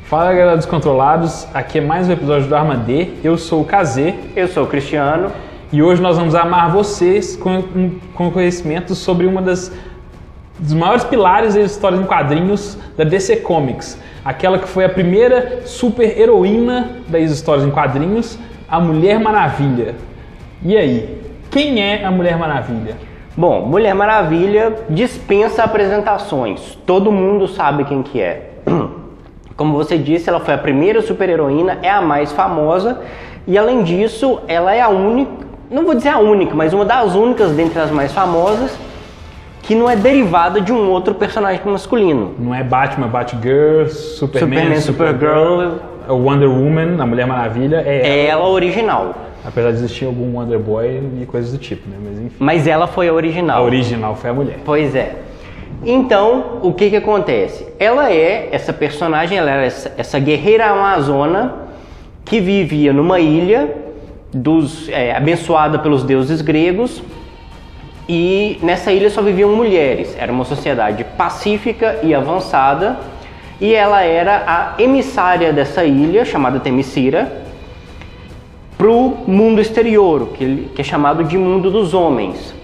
Fala galera descontrolados, aqui é mais um episódio do Arma D, eu sou o Kazê. Eu sou o Cristiano. E hoje nós vamos amar vocês com conhecimento sobre uma dos maiores pilares das histórias em quadrinhos da DC Comics. Aquela que foi a primeira super heroína das histórias em quadrinhos, a Mulher Maravilha. E aí, quem é a Mulher Maravilha? Bom, Mulher Maravilha dispensa apresentações, todo mundo sabe quem que é. Como você disse, ela foi a primeira super-heroína, é a mais famosa e além disso, ela é a única, não vou dizer a única, mas uma das únicas dentre as mais famosas que não é derivada de um outro personagem masculino. Não é Batman, Batgirl, Superman, Supergirl, Wonder Woman, a Mulher Maravilha, é ela original. Apesar de existir algum Wonder Boy e coisas do tipo, né? Mas enfim. Mas ela foi a original. A original foi a mulher. Pois é. Então, o que acontece? Ela é essa personagem, ela é essa guerreira amazona que vivia numa ilha abençoada pelos deuses gregos e nessa ilha só viviam mulheres. Era uma sociedade pacífica e avançada e ela era a emissária dessa ilha, chamada Themyscira, para o mundo exterior, que é chamado de mundo dos homens.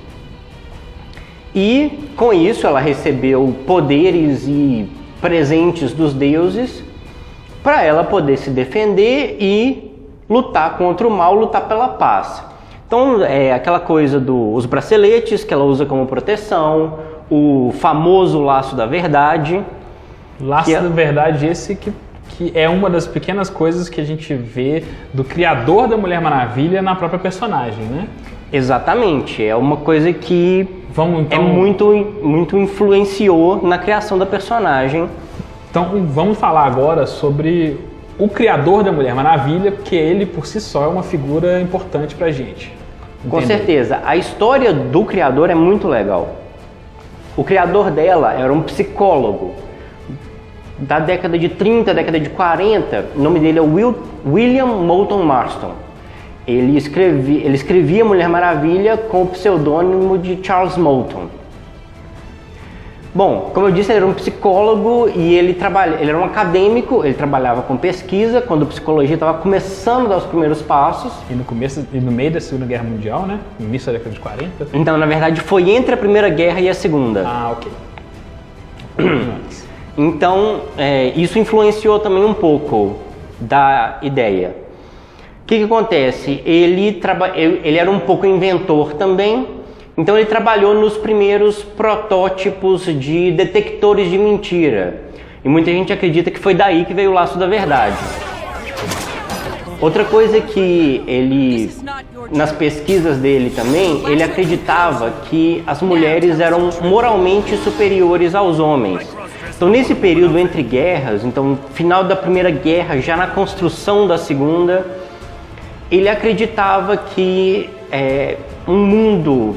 E com isso ela recebeu poderes e presentes dos deuses para ela poder se defender e lutar contra o mal, lutar pela paz. Então é aquela coisa dos braceletes que ela usa como proteção, o famoso laço da verdade. Laço da verdade esse que é uma das pequenas coisas que a gente vê do criador da Mulher Maravilha na própria personagem, né? Exatamente, é uma coisa que muito influenciou na criação da personagem. Então vamos falar agora sobre o criador da Mulher Maravilha, porque ele por si só é uma figura importante pra gente. Com certeza, a história do criador é muito legal. O criador dela era um psicólogo da década de 30, década de 40, o nome dele é William Moulton Marston. Ele escrevia Mulher Maravilha com o pseudônimo de Charles Moulton. Bom, como eu disse, ele era um psicólogo e ele era um acadêmico, ele trabalhava com pesquisa, quando a psicologia estava começando a dar os primeiros passos. E no meio da Segunda Guerra Mundial, né? No início da década de 40? Então, na verdade, foi entre a Primeira Guerra e a Segunda. Ah, ok. Então, isso influenciou também um pouco da ideia. O que acontece? Ele era um pouco inventor também, então ele trabalhou nos primeiros protótipos de detectores de mentira. E muita gente acredita que foi daí que veio o laço da verdade. Outra coisa que ele, nas pesquisas dele também, ele acreditava que as mulheres eram moralmente superiores aos homens. Então nesse período entre guerras, então final da Primeira Guerra, já na construção da Segunda, ele acreditava que um mundo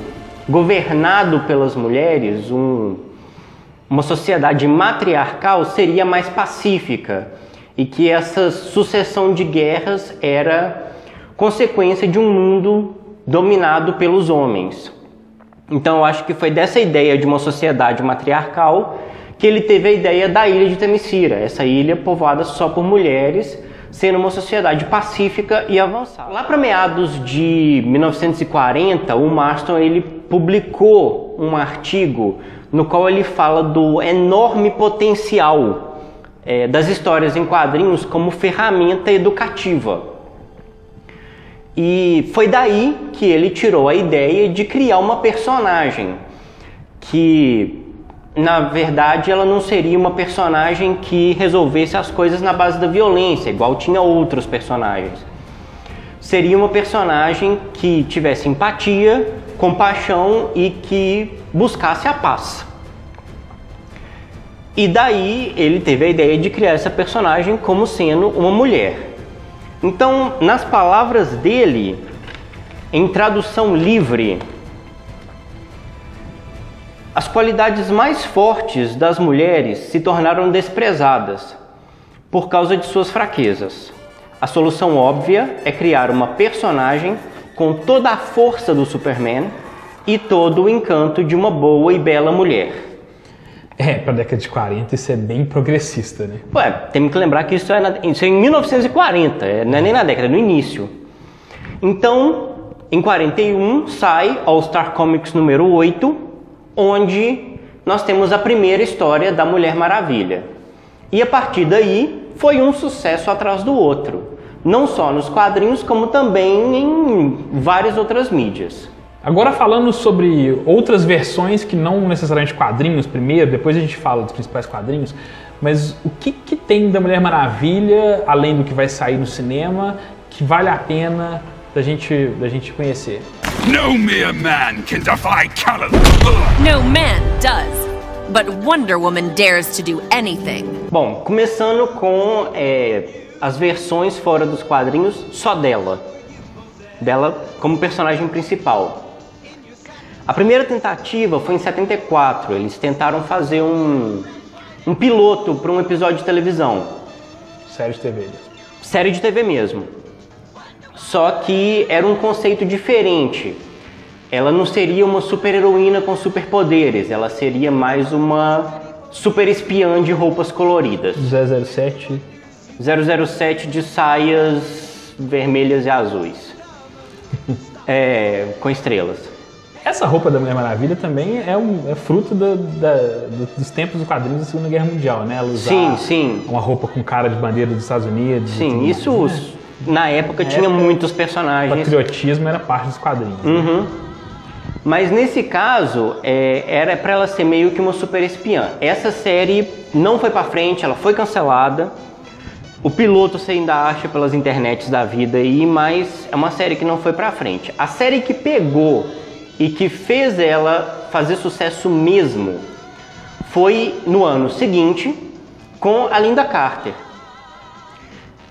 governado pelas mulheres, uma sociedade matriarcal, seria mais pacífica e que essa sucessão de guerras era consequência de um mundo dominado pelos homens. Então eu acho que foi dessa ideia de uma sociedade matriarcal que ele teve a ideia da ilha de Themyscira, essa ilha povoada só por mulheres, sendo uma sociedade pacífica e avançada. Lá para meados de 1940, o Marston ele publicou um artigo no qual ele fala do enorme potencial das histórias em quadrinhos como ferramenta educativa. E foi daí que ele tirou a ideia de criar uma personagem que, na verdade, ela não seria uma personagem que resolvesse as coisas na base da violência, igual tinha outros personagens. Seria uma personagem que tivesse empatia, compaixão e que buscasse a paz. E daí ele teve a ideia de criar essa personagem como sendo uma mulher. Então, nas palavras dele, em tradução livre, as qualidades mais fortes das mulheres se tornaram desprezadas por causa de suas fraquezas. A solução óbvia é criar uma personagem com toda a força do Superman e todo o encanto de uma boa e bela mulher. Pra década de 40 isso é bem progressista, né? Ué, tem que lembrar que isso é em 1940, não é nem na década, é no início. Então, em 41 sai All Star Comics número 8, onde nós temos a primeira história da Mulher Maravilha. E a partir daí foi um sucesso atrás do outro. Não só nos quadrinhos, como também em várias outras mídias. Agora falando sobre outras versões que não necessariamente quadrinhos primeiro, depois a gente fala dos principais quadrinhos, mas o que tem da Mulher Maravilha, além do que vai sair no cinema, que vale a pena da gente conhecer? No mere man can defy Kal-El. No man does, but Wonder Woman dares to do anything. Bom, começando com as versões fora dos quadrinhos só dela como personagem principal. A primeira tentativa foi em 74, eles tentaram fazer um piloto para um episódio de televisão. Série de TV. Série de TV mesmo. Só que era um conceito diferente. Ela não seria uma super-heroína com superpoderes, ela seria mais uma super espiã de roupas coloridas. 007. 007 de saias vermelhas e azuis. Com estrelas. Essa roupa da Mulher Maravilha também é fruto dos tempos dos quadrinhos da Segunda Guerra Mundial, né? Ela usar sim. uma roupa com cara de bandeira dos Estados Unidos. Sim, isso na época tinha muitos personagens. O patriotismo era parte dos quadrinhos. Uhum. Né? Mas nesse caso, era para ela ser meio que uma super espiã. Essa série não foi para frente, ela foi cancelada. O piloto você ainda acha pelas internets da vida aí, mas é uma série que não foi para frente. A série que pegou e que fez ela fazer sucesso mesmo foi no ano seguinte com a Lynda Carter.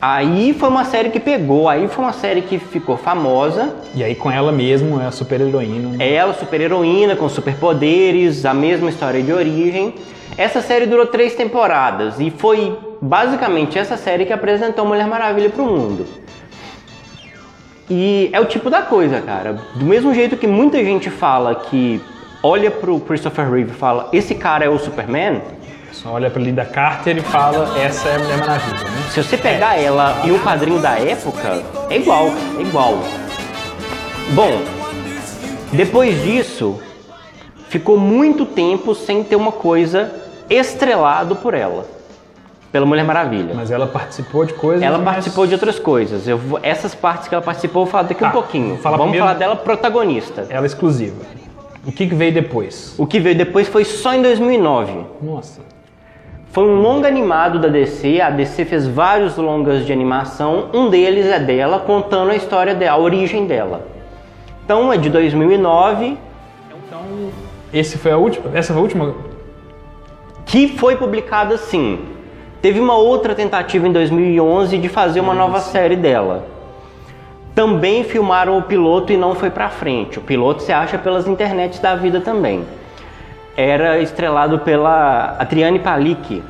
Aí foi uma série que pegou, aí foi uma série que ficou famosa. E aí com ela mesmo é a super-heroína. Ela, super-heroína, com superpoderes, a mesma história de origem. Essa série durou 3 temporadas e foi basicamente essa série que apresentou Mulher Maravilha para o mundo. E é o tipo da coisa, cara. Do mesmo jeito que muita gente fala que olha pro Christopher Reeve e fala, esse cara é o Superman. Só olha pra Lynda Carter e fala, essa é a Mulher Maravilha, né? Se você pegar ela e o quadrinho da época, é igual, é igual. Bom, depois disso, ficou muito tempo sem ter uma coisa estrelado por ela. Pela Mulher Maravilha. Mas ela participou de coisas... Ela participou de outras coisas. Essas partes que ela participou, eu vou falar daqui um pouquinho. Vamos falar dela protagonista. Ela exclusiva. O que veio depois? O que veio depois foi só em 2009. Nossa. Foi um longa animado da DC. A DC fez vários longas de animação. Um deles é dela, contando a história dela, a origem dela. Então, é de 2009. Então, essa foi a última? Que foi publicada, sim. Teve uma outra tentativa em 2011 de fazer uma nova série dela. Também filmaram o piloto e não foi pra frente. O piloto você acha pelas internets da vida também. Era estrelado pela Adriane Palicki.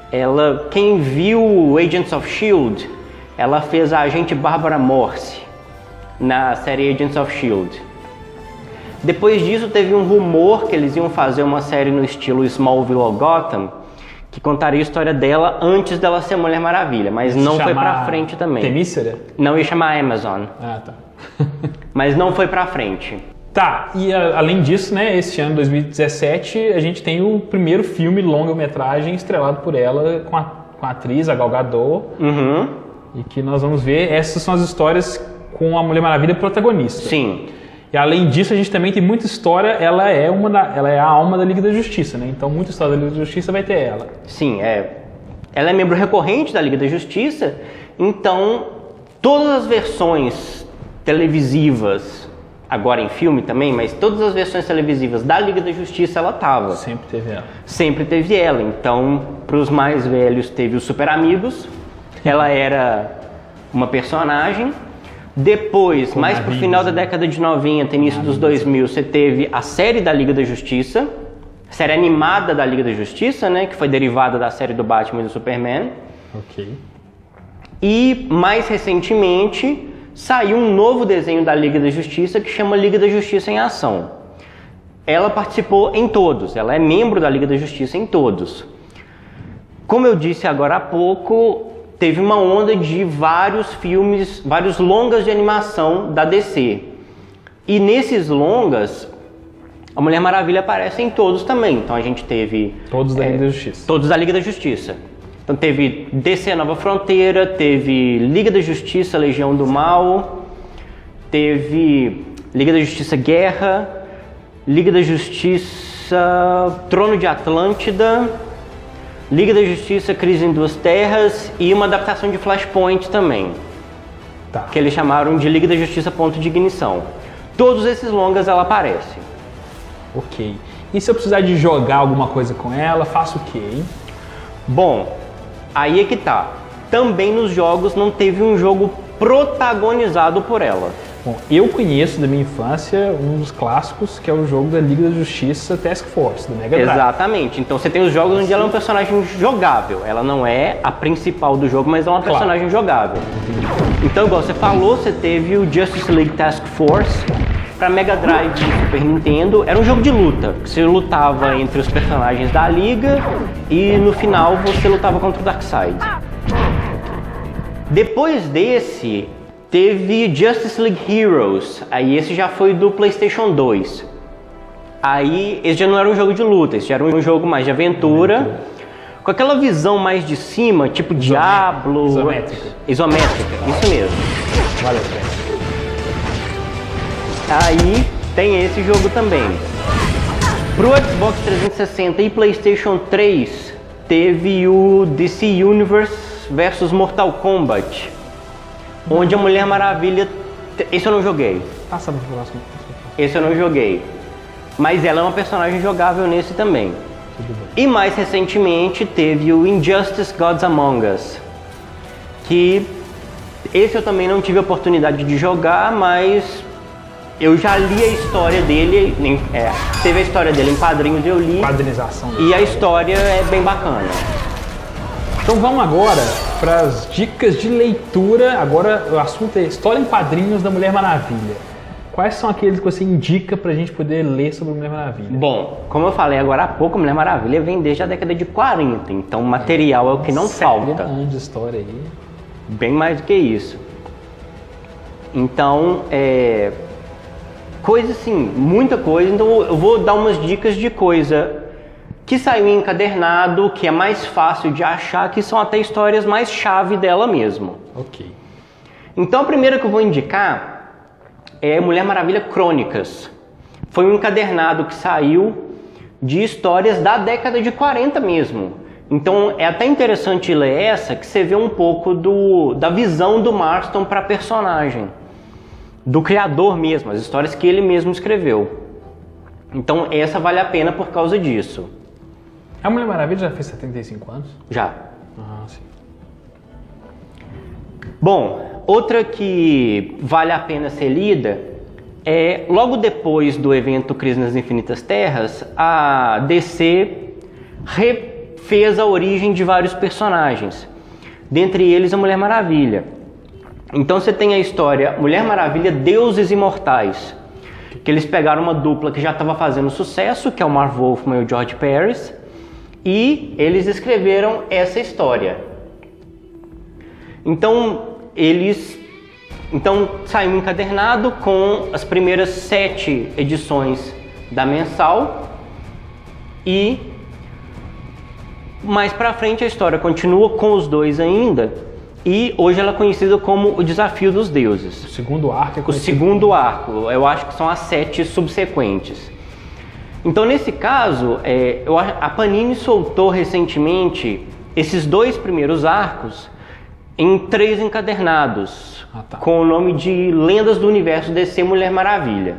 Ela, quem viu Agents of S.H.I.E.L.D., ela fez a agente Bárbara Morse na série Agents of S.H.I.E.L.D. Depois disso teve um rumor que eles iam fazer uma série no estilo Smallville ou Gotham, que contaria a história dela antes dela ser Mulher Maravilha, mas não foi pra frente também. Temícera? Não, ia chamar Amazon. Ah, tá. Mas não foi pra frente. Tá, e além disso, né, esse ano, 2017, a gente tem o primeiro filme longa-metragem estrelado por ela com a atriz, a Gal Gadot. Uhum. E que nós vamos ver, essas são as histórias com a Mulher Maravilha protagonista. Sim. E além disso, a gente também tem muita história, ela é a alma da Liga da Justiça, né? Então muita história da Liga da Justiça vai ter ela. Sim, ela é membro recorrente da Liga da Justiça, então todas as versões televisivas, agora em filme também, mas todas as versões televisivas da Liga da Justiça ela tava. Sempre teve ela. Sempre teve ela, então para os mais velhos teve os Super Amigos, ela era uma personagem. Depois, mais pro final da década de 90, início dos 2000, você teve a série da Liga da Justiça, série animada da Liga da Justiça, né, que foi derivada da série do Batman e do Superman. Ok. E, mais recentemente, saiu um novo desenho da Liga da Justiça que chama Liga da Justiça em Ação. ela participou em todos, ela é membro da Liga da Justiça em todos. Como eu disse agora há pouco, teve uma onda de vários filmes, vários longas de animação da DC. E nesses longas, a Mulher Maravilha aparece em todos também. Então a gente teve... Todos da Liga da Justiça. Todos da Liga da Justiça. Então teve DC Nova Fronteira, teve Liga da Justiça, Legião do Mal, teve Liga da Justiça Guerra, Liga da Justiça Trono de Atlântida, Liga da Justiça Crise em Duas Terras e uma adaptação de Flashpoint também, Tá. que eles chamaram de Liga da Justiça Ponto de Ignição. Todos esses longas ela aparece. Ok. E se eu precisar de jogar alguma coisa com ela, faço o quê, hein? Bom, aí é que tá. Também nos jogos não teve um jogo protagonizado por ela. Bom, eu conheço da minha infância um dos clássicos, que é o jogo da Liga da Justiça Task Force, do Mega Drive. Exatamente. Então você tem os jogos onde ela é um personagem jogável. Ela não é a principal do jogo, mas é uma personagem jogável. Então, igual você falou, você teve o Justice League Task Force para Mega Drive e Super Nintendo. Era um jogo de luta. Você lutava entre os personagens da Liga e no final você lutava contra o Darkseid. Depois desse, teve Justice League Heroes. Aí esse já foi do PlayStation 2. Aí esse já não era um jogo de luta, esse já era um jogo mais de aventura. Com aquela visão mais de cima, tipo Diablo... Isométrica. Isométrica, isso mesmo. Valeu, Fred. Aí tem esse jogo também. Pro Xbox 360 e PlayStation 3, teve o DC Universe vs Mortal Kombat, onde a Mulher Maravilha... Esse eu não joguei. Passa pro próximo. Esse eu não joguei. Mas ela é uma personagem jogável nesse também. E mais recentemente teve o Injustice Gods Among Us, que esse eu também não tive a oportunidade de jogar, mas eu já li a história dele, teve a história dele em quadrinhos, eu li, Quadrinização. e a história é bem bacana. Então vamos agora para as dicas de leitura. Agora o assunto é história em quadrinhos da Mulher Maravilha. Quais são aqueles que você indica pra gente poder ler sobre a Mulher Maravilha? Bom, como eu falei agora há pouco, a Mulher Maravilha vem desde a década de 40, então o material é o que não 70 falta. anos de história aí. Bem mais do que isso. Então, coisa assim, muita coisa. Então eu vou dar umas dicas de coisa que saiu em encadernado, que é mais fácil de achar, que são até histórias mais chave dela mesmo. Ok. Então a primeira que eu vou indicar é Mulher Maravilha Crônicas. Foi um encadernado que saiu de histórias da década de 40 mesmo. Então é até interessante ler essa, que você vê um pouco da visão do Marston para a personagem, do criador mesmo, as histórias que ele mesmo escreveu. Então essa vale a pena por causa disso. A Mulher Maravilha já fez 75 anos? Já. Ah, sim. Bom, outra que vale a pena ser lida é, logo depois do evento Crise nas Infinitas Terras, a DC refez a origem de vários personagens, dentre eles a Mulher Maravilha. Então você tem a história Mulher Maravilha, Deuses Imortais, que eles pegaram uma dupla que já estava fazendo sucesso, que é o Marv Wolfman e o George Pérez, e eles escreveram essa história. Então saiu um encadernado com as primeiras 7 edições da mensal, e mais pra frente a história continua com os dois ainda, e hoje ela é conhecida como O Desafio dos Deuses. O segundo arco é O conhecido. segundo arco, eu acho que são as 7 subsequentes. Então nesse caso, a Panini soltou recentemente esses 2 primeiros arcos em 3 encadernados, com o nome de Lendas do Universo DC Mulher Maravilha.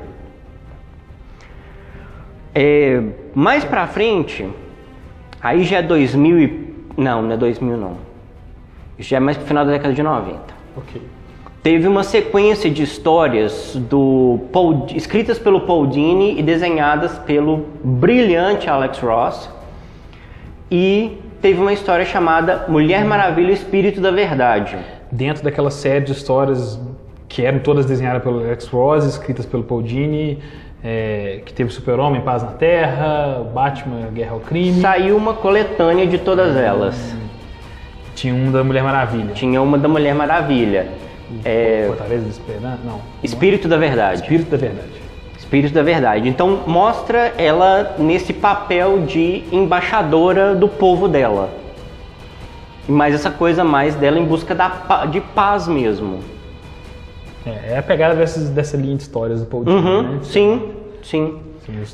Mais pra frente, aí já é 2000 não é 2000 não, já é mais pro final da década de 90. Ok. Teve uma sequência de histórias escritas pelo Paul Dini e desenhadas pelo brilhante Alex Ross, e teve uma história chamada Mulher Maravilha, o Espírito da Verdade. Dentro daquela série de histórias que eram todas desenhadas pelo Alex Ross, escritas pelo Paul Dini, que teve Super-Homem, Paz na Terra, Batman, Guerra ao Crime. Saiu uma coletânea de todas elas. Tinha um da Mulher Maravilha. Tinha uma da Mulher Maravilha. Fortaleza da Esperança? Não. Espírito da Verdade. Espírito da Verdade. Espírito da Verdade. Então mostra ela nesse papel de embaixadora do povo dela. Mas essa coisa mais dela em busca de paz mesmo. É a pegada dessa linha de histórias do Paul Dini, né? Sim.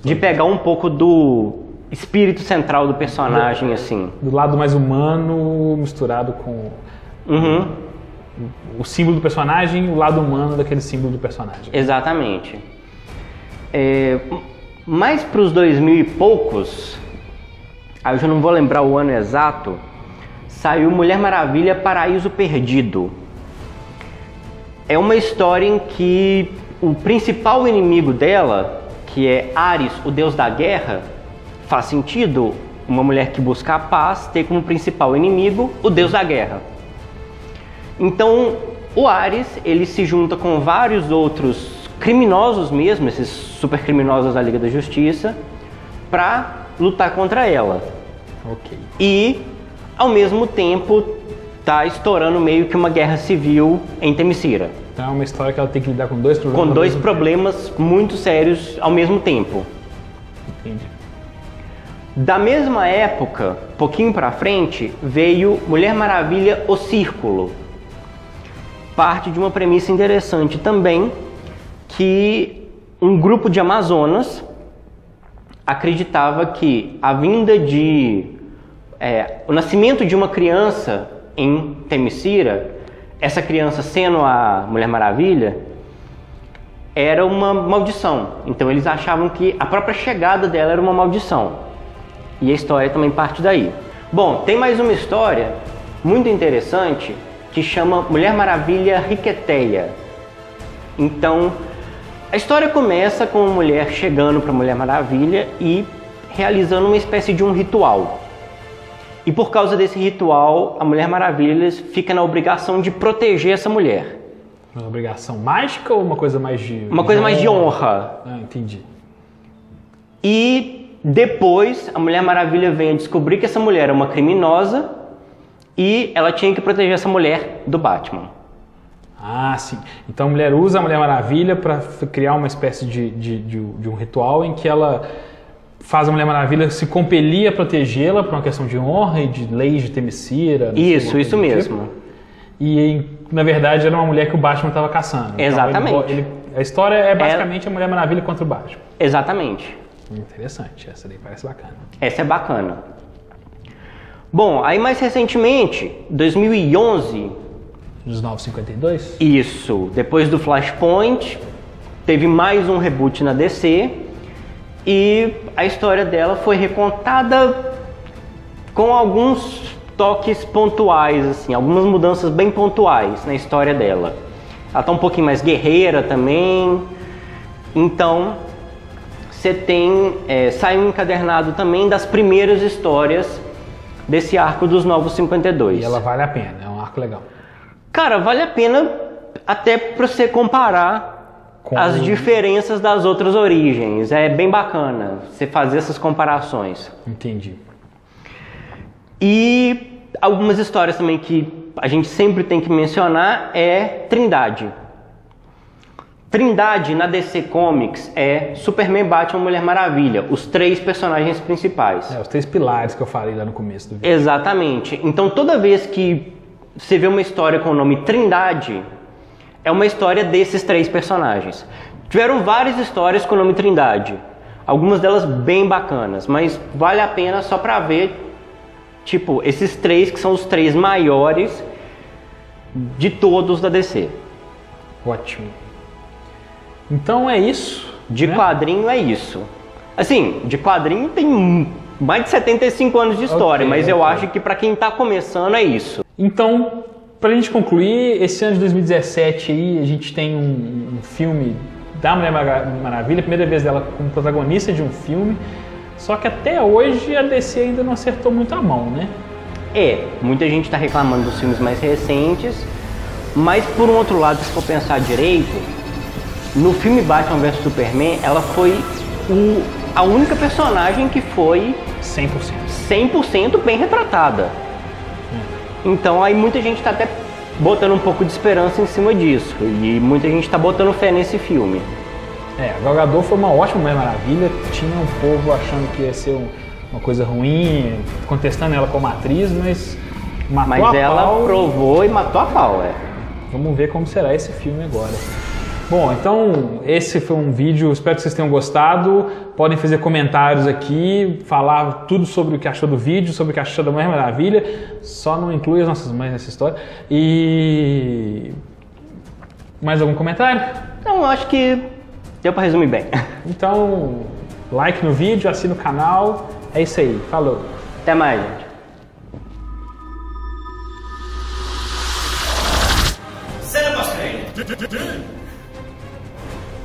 De pegar um pouco do espírito central do personagem, assim. Do lado mais humano misturado com o símbolo do personagem e o lado humano daquele símbolo do personagem. Exatamente. Mais para os 2000 e poucos, eu já não vou lembrar o ano exato, saiu Mulher Maravilha Paraíso Perdido. É uma história em que o principal inimigo dela, que é Ares, o deus da guerra, faz sentido uma mulher que busca a paz ter como principal inimigo o deus da guerra. Então, o Ares, ele se junta com vários outros criminosos mesmo, esses super criminosos da Liga da Justiça, para lutar contra ela. Ok. E, ao mesmo tempo, tá estourando meio que uma guerra civil em Themyscira. Então é uma história que ela tem que lidar com dois problemas. Com dois problemas muito sérios ao mesmo tempo. Entendi. Da mesma época, pouquinho pra frente, veio Mulher Maravilha, O Círculo. Parte de uma premissa interessante também, que um grupo de Amazonas acreditava que a vinda o nascimento de uma criança em Themyscira, essa criança sendo a Mulher Maravilha, era uma maldição. Então eles achavam que a própria chegada dela era uma maldição. E a história também parte daí. Bom, tem mais uma história muito interessante que chama Mulher Maravilha Riqueteia. Então, a história começa com uma mulher chegando para Mulher Maravilha e realizando uma espécie de um ritual. E por causa desse ritual, a Mulher Maravilha fica na obrigação de proteger essa mulher. Uma obrigação mágica ou uma coisa mais de... Uma coisa mais de honra. Ah, entendi. E depois a Mulher Maravilha vem a descobrir que essa mulher é uma criminosa e ela tinha que proteger essa mulher do Batman. Ah, sim. Então a mulher usa a Mulher Maravilha para criar uma espécie de um ritual em que ela faz a Mulher Maravilha se compelir a protegê-la por uma questão de honra e de leis de Themyscira. Isso mesmo. Tipo. E, na verdade, era uma mulher que o Batman estava caçando. Exatamente. Então, a história é basicamente a Mulher Maravilha contra o Batman. Exatamente. Interessante, essa daí parece bacana. Essa é bacana. Bom, aí mais recentemente, 2011... Dos 952? Isso. Depois do Flashpoint, teve mais um reboot na DC e a história dela foi recontada com alguns toques pontuais, assim, algumas mudanças bem pontuais na história dela. Ela tá um pouquinho mais guerreira também. Então, você tem... saiu um encadernado também das primeiras histórias desse arco dos Novos 52. E ela vale a pena, é um arco legal. Cara, vale a pena até para você comparar as diferenças das outras origens. É bem bacana você fazer essas comparações. Entendi. E algumas histórias também que a gente sempre tem que mencionar é Trindade. Trindade na DC Comics é Superman, Batman, Mulher Maravilha, os três personagens principais. Os três pilares que eu falei lá no começo do vídeo. Exatamente. Então toda vez que você vê uma história com o nome Trindade, é uma história desses três personagens. Tiveram várias histórias com o nome Trindade, algumas delas bem bacanas, mas vale a pena só pra ver, tipo, esses três que são os três maiores de todos da DC. Ótimo. Então é isso. De quadrinho é isso. Assim, de quadrinho tem mais de 75 anos de história, mas eu acho que pra quem tá começando é isso. Então, pra gente concluir, esse ano de 2017 aí, a gente tem um filme da Mulher Maravilha, a primeira vez dela como protagonista de um filme, só que até hoje a DC ainda não acertou muito a mão, né? Muita gente tá reclamando dos filmes mais recentes, mas por um outro lado, se for pensar direito, no filme Batman vs Superman, ela foi a única personagem que foi 100% bem retratada. Então aí muita gente tá até botando um pouco de esperança em cima disso. E muita gente tá botando fé nesse filme. A Gal Gadot foi uma ótima Mulher Maravilha. Tinha um povo achando que ia ser uma coisa ruim, contestando ela como atriz, mas matou a ela pau. Provou e matou a pau, Vamos ver como será esse filme agora. Bom, então esse foi um vídeo, espero que vocês tenham gostado. Podem fazer comentários aqui, falar tudo sobre o que achou do vídeo, sobre o que achou da Mulher Maravilha. Só não inclui as nossas mães nessa história. E... mais algum comentário? Então, eu acho que deu pra resumir bem. Então, like no vídeo, assina o canal. É isso aí, falou. Até mais, gente. Cena pós-crédito.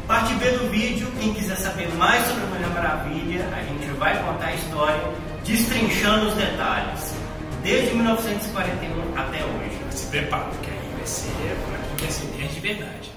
Parte B do vídeo, quem quiser saber mais sobre a Mulher Maravilha, a gente vai contar a história destrinchando os detalhes, desde 1941 até hoje. Se prepara, porque aí vai ser pra quem quer ser nerd de verdade.